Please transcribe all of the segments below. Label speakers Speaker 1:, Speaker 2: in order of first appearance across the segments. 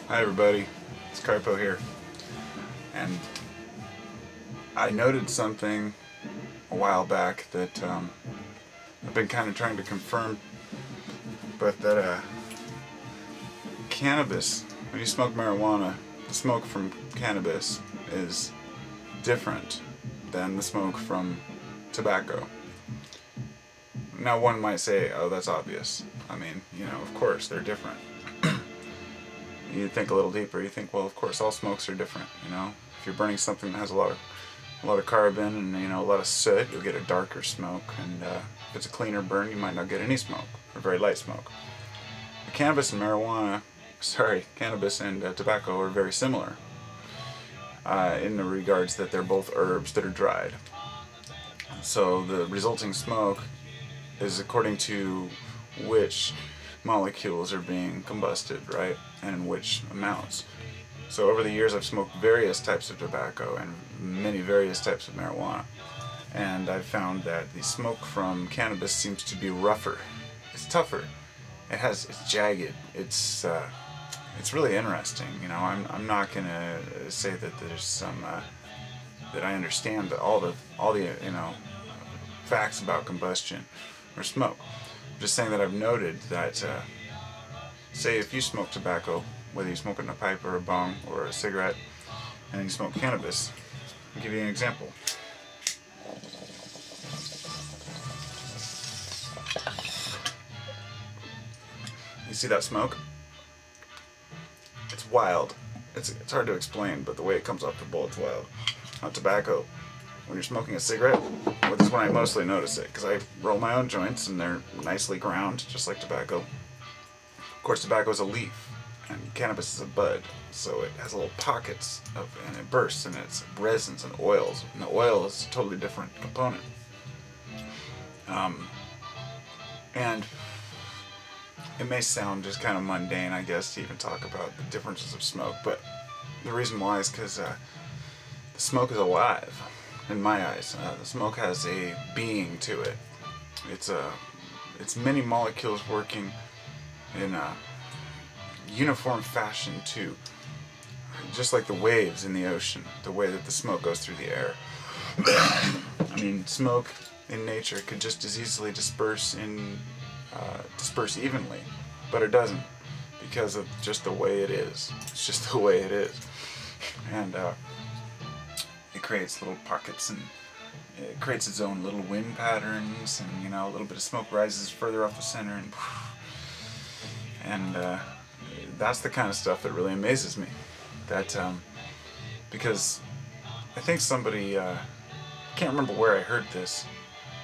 Speaker 1: Hi everybody, it's Carpo here, and I noted something a while back that I've been kind of trying to confirm, but that cannabis, when you smoke marijuana, the smoke from cannabis is different than the smoke from tobacco. Now one might say, oh, that's obvious. I mean, of course they're different. You think a little deeper, you think, well, of course all smokes are different, If you're burning something that has a lot of carbon and, a lot of soot, you'll get a darker smoke, and if it's a cleaner burn, you might not get any smoke, or very light smoke. Cannabis and tobacco are very similar in the regards that they're both herbs that are dried. So the resulting smoke is according to which molecules are being combusted, right? And in which amounts. So over the years I've smoked various types of tobacco and many various types of marijuana. And I've found that the smoke from cannabis seems to be rougher. It's tougher. It's jagged. It's really interesting. I'm not gonna say that there's some that I understand all the facts about combustion or smoke. I'm just saying that I've noted that say if you smoke tobacco, whether you smoke it in a pipe or a bong or a cigarette, and you smoke cannabis, I'll give you an example. You see that smoke? It's wild. It's hard to explain, but the way it comes off the bowl, it's wild. On tobacco, when you're smoking a cigarette, well, this is when I mostly notice it, because I roll my own joints and they're nicely ground, just like tobacco. Of course, tobacco is a leaf, and cannabis is a bud, so it has little pockets and it bursts, and it's resins and oils, and the oil is a totally different component. And it may sound just kind of mundane, I guess, to even talk about the differences of smoke, but the reason why is because the smoke is alive, in my eyes. The smoke has a being to it. It's many molecules working in a uniform fashion too, just like the waves in the ocean, the way that the smoke goes through the air. I mean, smoke in nature could just as easily disperse evenly, but it doesn't, because of just the way it is. It's just the way it is, and it creates little pockets, and it creates its own little wind patterns, and a little bit of smoke rises further off the center, and that's the kind of stuff that really amazes me. That because I think somebody, I can't remember where I heard this.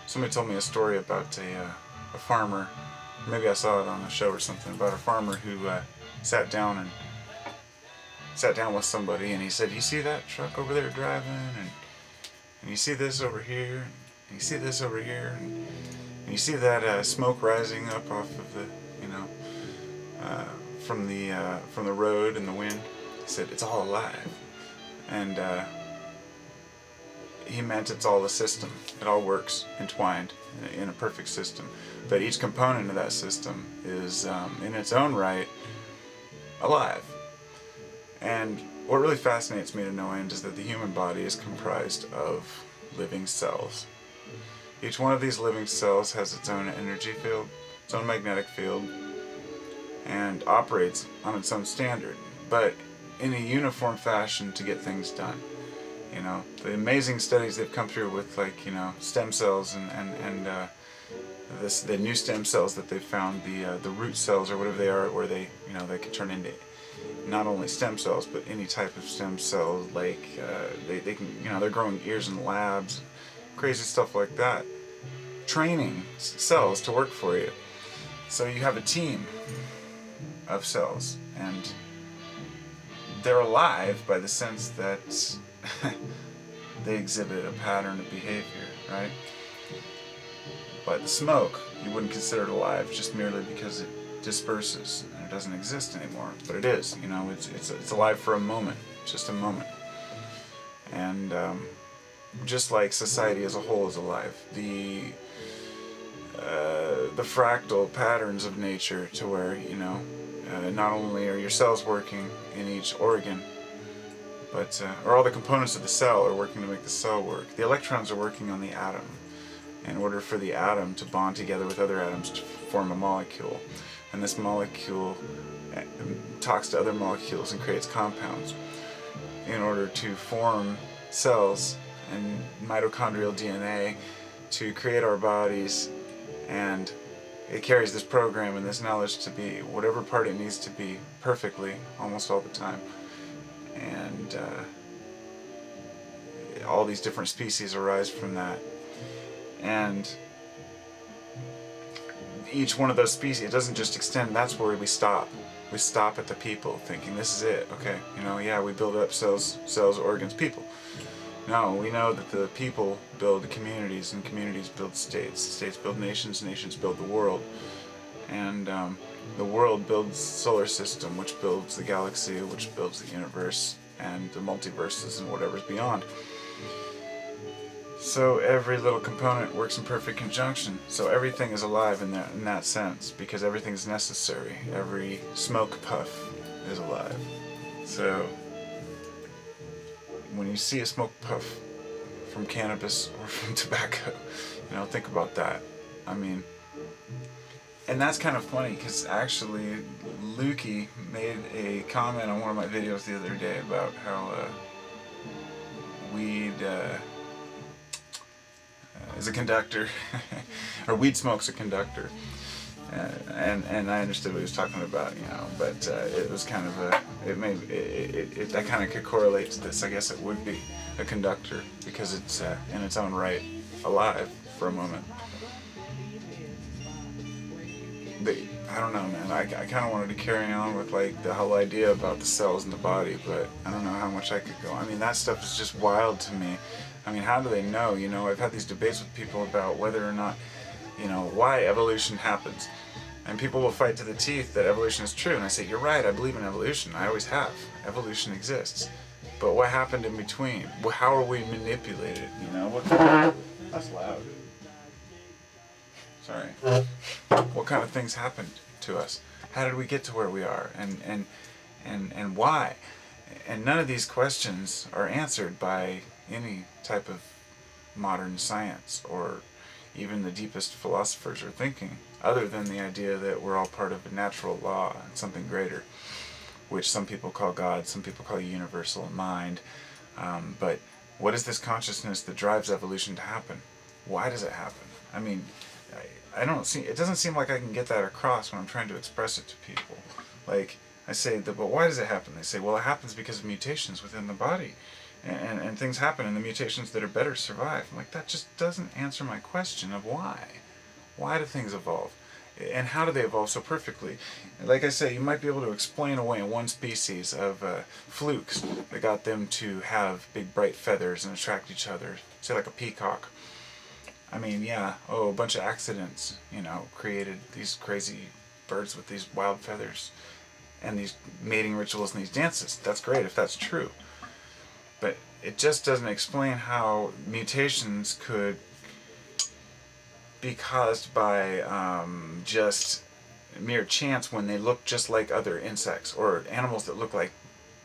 Speaker 1: Somebody told me a story about a farmer. Maybe I saw it on a show or something, about a farmer who sat down with somebody, and he said, "You see that truck over there driving, and you see this over here, and you see this over here, and you see that smoke rising up off of the, from the road and the wind." He said, "It's all alive," and he meant it's all a system. It all works entwined in a perfect system. But each component of that system is, in its own right, alive. And what really fascinates me to no end is that the human body is comprised of living cells. Each one of these living cells has its own energy field, its own magnetic field, and operates on its own standard, but in a uniform fashion to get things done. The amazing studies they've come through with, stem cells and the new stem cells that they've found, the root cells or whatever they are, where they can turn into not only stem cells but any type of stem cell. They can they're growing ears in labs, crazy stuff like that, training cells to work for you. So you have a team of cells, and they're alive by the sense that they exhibit a pattern of behavior, right? But the smoke, you wouldn't consider it alive just merely because it disperses and it doesn't exist anymore. But it is, it's alive for a moment, just a moment. And just like society as a whole is alive, the fractal patterns of nature, to where not only are your cells working in each organ, but or all the components of the cell are working to make the cell work. The electrons are working on the atom in order for the atom to bond together with other atoms to form a molecule. And this molecule talks to other molecules and creates compounds in order to form cells and mitochondrial DNA to create our bodies. And it carries this program and this knowledge to be whatever part it needs to be perfectly almost all the time. And all these different species arise from that. And each one of those species, it doesn't just extend, that's where we stop. We stop at the people, thinking this is it, okay, yeah, we build up cells, organs, people. No, we know that the people build communities, and communities build states. States build nations, nations build the world. And the world builds the solar system, which builds the galaxy, which builds the universe, and the multiverses and whatever's beyond. So every little component works in perfect conjunction. So everything is alive in that sense, because everything's necessary. Every smoke puff is alive. So when you see a smoke puff from cannabis or from tobacco, think about that. I mean, and that's kind of funny, because actually Lukey made a comment on one of my videos the other day about how weed is a conductor, or weed smoke's a conductor, and I understood what he was talking about, but it was kind of that kind of could correlate to this. I guess it would be a conductor because it's in its own right alive for a moment. But I don't know, man. I kind of wanted to carry on with like the whole idea about the cells in the body, but I don't know how much I could go. I mean, that stuff is just wild to me. I mean, how do they know? I've had these debates with people about whether or not, why evolution happens. And people will fight to the teeth that evolution is true. And I say, you're right, I believe in evolution. I always have. Evolution exists. But what happened in between? How are we manipulated? That's loud. Sorry. What kind of things happened to us? How did we get to where we are? And why? And none of these questions are answered by any type of modern science or even the deepest philosophers are thinking, other than the idea that we're all part of a natural law and something greater, which some people call God, some people call universal mind. But what is this consciousness that drives evolution to happen? Why does it happen? I mean, it doesn't seem like I can get that across when I'm trying to express it to people. Like, I say, but why does it happen? They say, well, it happens because of mutations within the body. And things happen, and the mutations that are better survive. I'm like, that just doesn't answer my question of why. Why do things evolve? And how do they evolve so perfectly? Like I say, you might be able to explain away one species of flukes that got them to have big bright feathers and attract each other, say like a peacock. I mean, yeah, a bunch of accidents, created these crazy birds with these wild feathers and these mating rituals and these dances. That's great if that's true. But it just doesn't explain how mutations could be caused by just mere chance when they look just like other insects, or animals that look like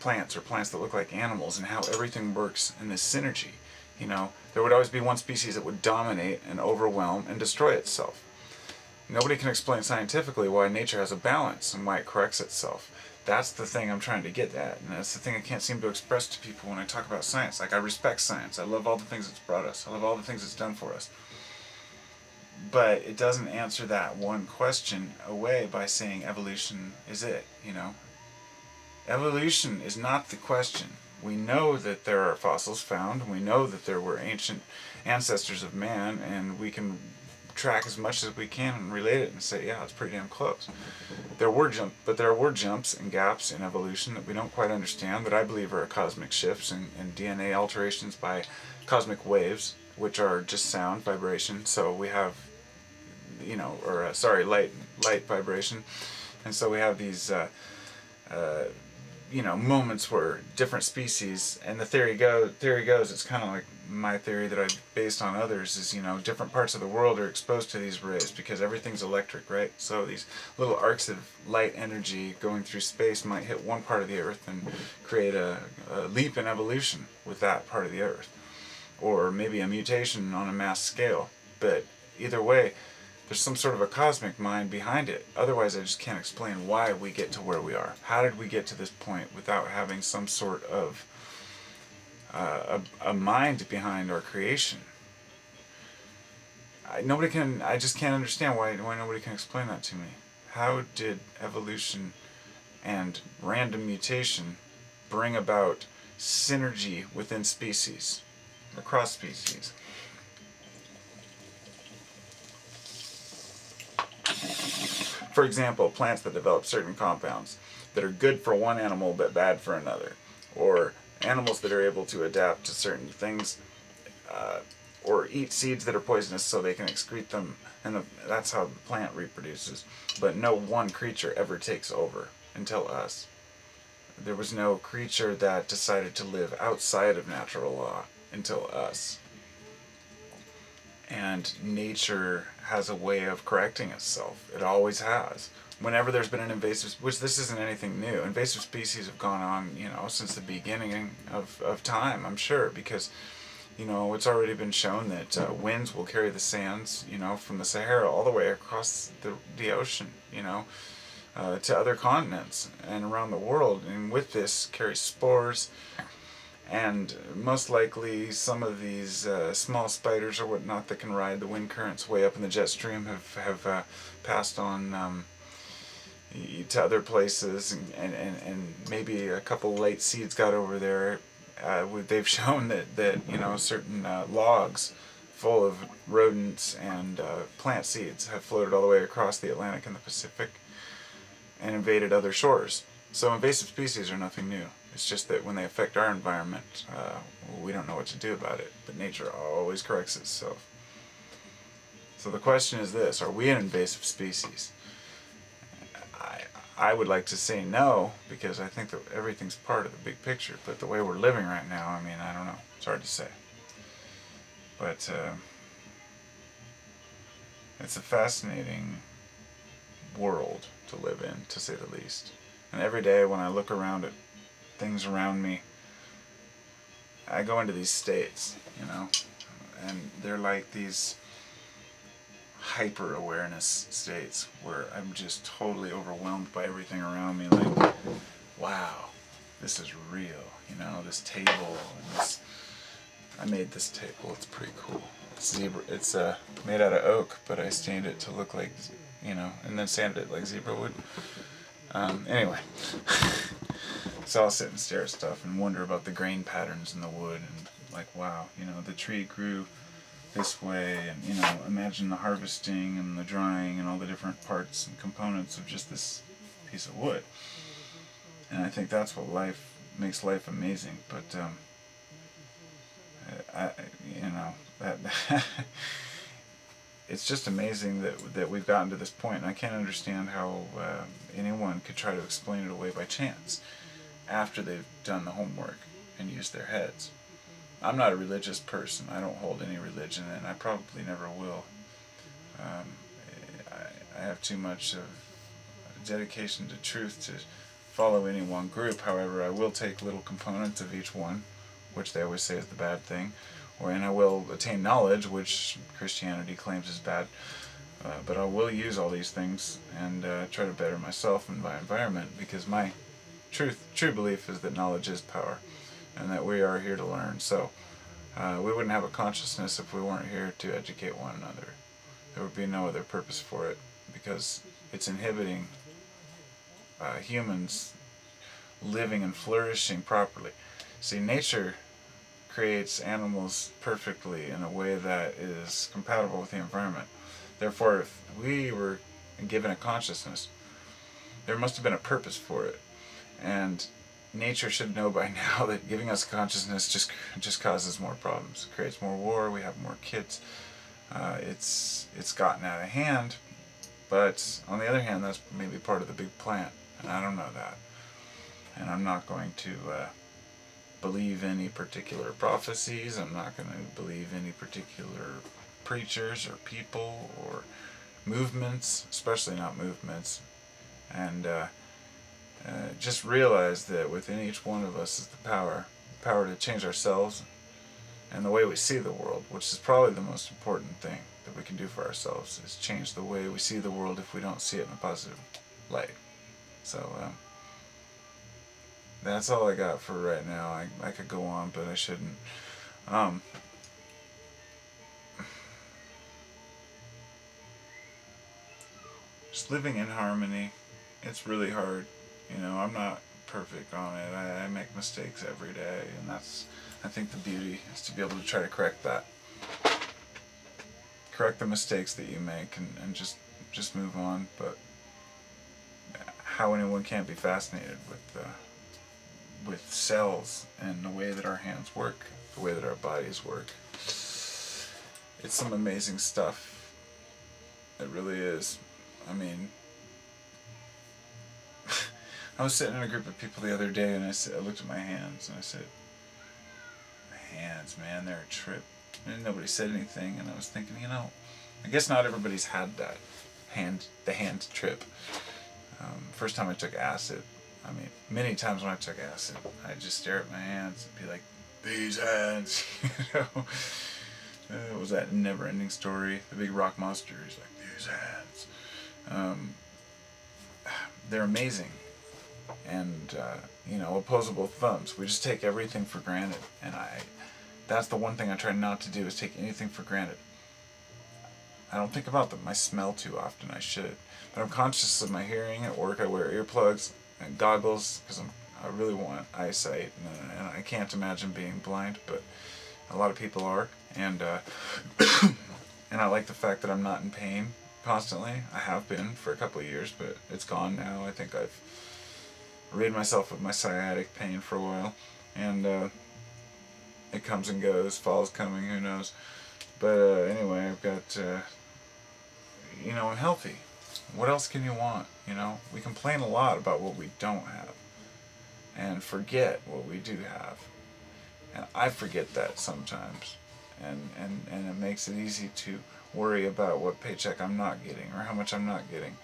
Speaker 1: plants, or plants that look like animals, and how everything works in this synergy. There would always be one species that would dominate and overwhelm and destroy itself. Nobody can explain scientifically why nature has a balance and why it corrects itself. That's the thing I'm trying to get at, and that's the thing I can't seem to express to people when I talk about science. Like, I respect science. I love all the things it's brought us. I love all the things it's done for us. But it doesn't answer that one question away by saying evolution is it, Evolution is not the question. We know that there are fossils found, and we know that there were ancient ancestors of man, and we can track as much as we can and relate it and say, yeah, it's pretty damn close. There were jumps and gaps in evolution that we don't quite understand, that I believe are cosmic shifts and DNA alterations by cosmic waves, which are just sound vibration. So we have, light vibration, and so we have these moments where different species, and the theory goes, it's kind of like my theory that I've based on others, is, different parts of the world are exposed to these rays because everything's electric, right? So these little arcs of light energy going through space might hit one part of the Earth and create a leap in evolution with that part of the Earth, or maybe a mutation on a mass scale. But either way, there's some sort of a cosmic mind behind it. Otherwise, I just can't explain why we get to where we are. How did we get to this point without having some sort of a mind behind our creation? I just can't understand why nobody can explain that to me. How did evolution and random mutation bring about synergy within species, across species? For example, plants that develop certain compounds that are good for one animal but bad for another, or animals that are able to adapt to certain things, or eat seeds that are poisonous so they can excrete them, and that's how the plant reproduces. But no one creature ever takes over until us. There was no creature that decided to live outside of natural law until us. And nature has a way of correcting itself. It always has. Whenever there's been an invasive, which this isn't anything new, invasive species have gone on, since the beginning of time, I'm sure, because, it's already been shown that winds will carry the sands, from the Sahara all the way across the ocean, to other continents and around the world, and with this carry spores. And most likely some of these small spiders or whatnot that can ride the wind currents way up in the jet stream have passed on to other places, and maybe a couple late seeds got over there. They've shown that certain logs full of rodents and plant seeds have floated all the way across the Atlantic and the Pacific and invaded other shores. So invasive species are nothing new. It's just that when they affect our environment, we don't know what to do about it. But nature always corrects itself. So the question is this: are we an invasive species? I would like to say no, because I think that everything's part of the big picture. But the way we're living right now, I don't know. It's hard to say. But it's a fascinating world to live in, to say the least. And every day when I look around at things around me, I go into these states, and they're like these hyper-awareness states where I'm just totally overwhelmed by everything around me, like, wow, this is real, this table, and this, I made this table, it's pretty cool. It's made out of oak, but I stained it to look like, and then sanded it like zebra wood. Anyway, so I'll sit and stare at stuff and wonder about the grain patterns in the wood, and like, wow, the tree grew this way, and imagine the harvesting and the drying and all the different parts and components of just this piece of wood. And I think that's what makes life amazing. But that it's just amazing that we've gotten to this point, and I can't understand how anyone could try to explain it away by chance after they've done the homework and used their heads. I'm not a religious person. I don't hold any religion, and I probably never will. I have too much of dedication to truth to follow any one group. However, I will take little components of each one, which they always say is the bad thing, and I will attain knowledge, which Christianity claims is bad. But I will use all these things and try to better myself and my environment, because my true belief is that knowledge is power, and that we are here to learn. So we wouldn't have a consciousness if we weren't here to educate one another. There would be no other purpose for it, because it's inhibiting humans living and flourishing properly. See, nature creates animals perfectly in a way that is compatible with the environment. Therefore, if we were given a consciousness, there must have been a purpose for it. And nature should know by now that giving us consciousness just causes more problems. It creates more war, we have more kids. It's gotten out of hand, but on the other hand, that's maybe part of the big plan, and I don't know that. And I'm not going to believe any particular prophecies. I'm not going to believe any particular preachers or people or movements, especially not movements. And just realize that within each one of us is the power to change ourselves and the way we see the world, which is probably the most important thing that we can do for ourselves, is change the way we see the world if we don't see it in a positive light. So that's all I got for right now. I could go on, but I shouldn't. Just living in harmony, it's really hard. I'm not perfect on it. I make mistakes every day, and that's, I think, the beauty is to be able to try to correct that. Correct the mistakes that you make and just move on. But how anyone can't be fascinated with cells and the way that our hands work, the way that our bodies work. It's some amazing stuff. It really is. I mean, I was sitting in a group of people the other day, and I looked at my hands, and I said, "My hands, man, they're a trip." And nobody said anything, and I was thinking, I guess not everybody's had that the hand trip. First time I took acid, many times when I took acid, I'd just stare at my hands and be like, "These hands," It was that never-ending story. The big rock monster, he's like, "These hands." They're amazing. And, opposable thumbs. We just take everything for granted. And that's the one thing I try not to do, is take anything for granted. I don't think about my smell too often. I should. But I'm conscious of my hearing. At work I wear earplugs and goggles because I really want eyesight. And I can't imagine being blind, but a lot of people are. And, and I like the fact that I'm not in pain constantly. I have been for a couple of years, but it's gone now. I think I've rid myself of my sciatic pain for a while, and it comes and goes. Fall's coming, who knows? But anyway, I've got, I'm healthy. What else can you want? We complain a lot about what we don't have, and forget what we do have. And I forget that sometimes, and it makes it easy to worry about what paycheck I'm not getting or how much I'm not getting.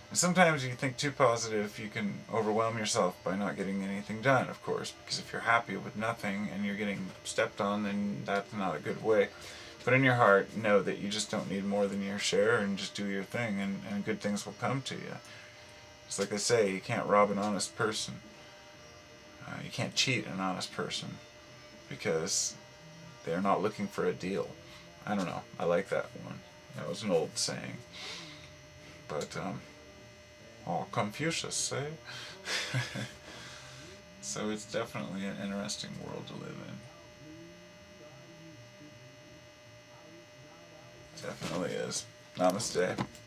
Speaker 1: And sometimes you think too positive, you can overwhelm yourself by not getting anything done, of course, because if you're happy with nothing and you're getting stepped on, then that's not a good way. But in your heart, know that you just don't need more than your share, and just do your thing, and good things will come to you. It's like they say, you can't rob an honest person. You can't cheat an honest person, because they're not looking for a deal. I don't know. I like that one. That was an old saying. But, Confucius, eh? So it's definitely an interesting world to live in. Definitely is. Namaste.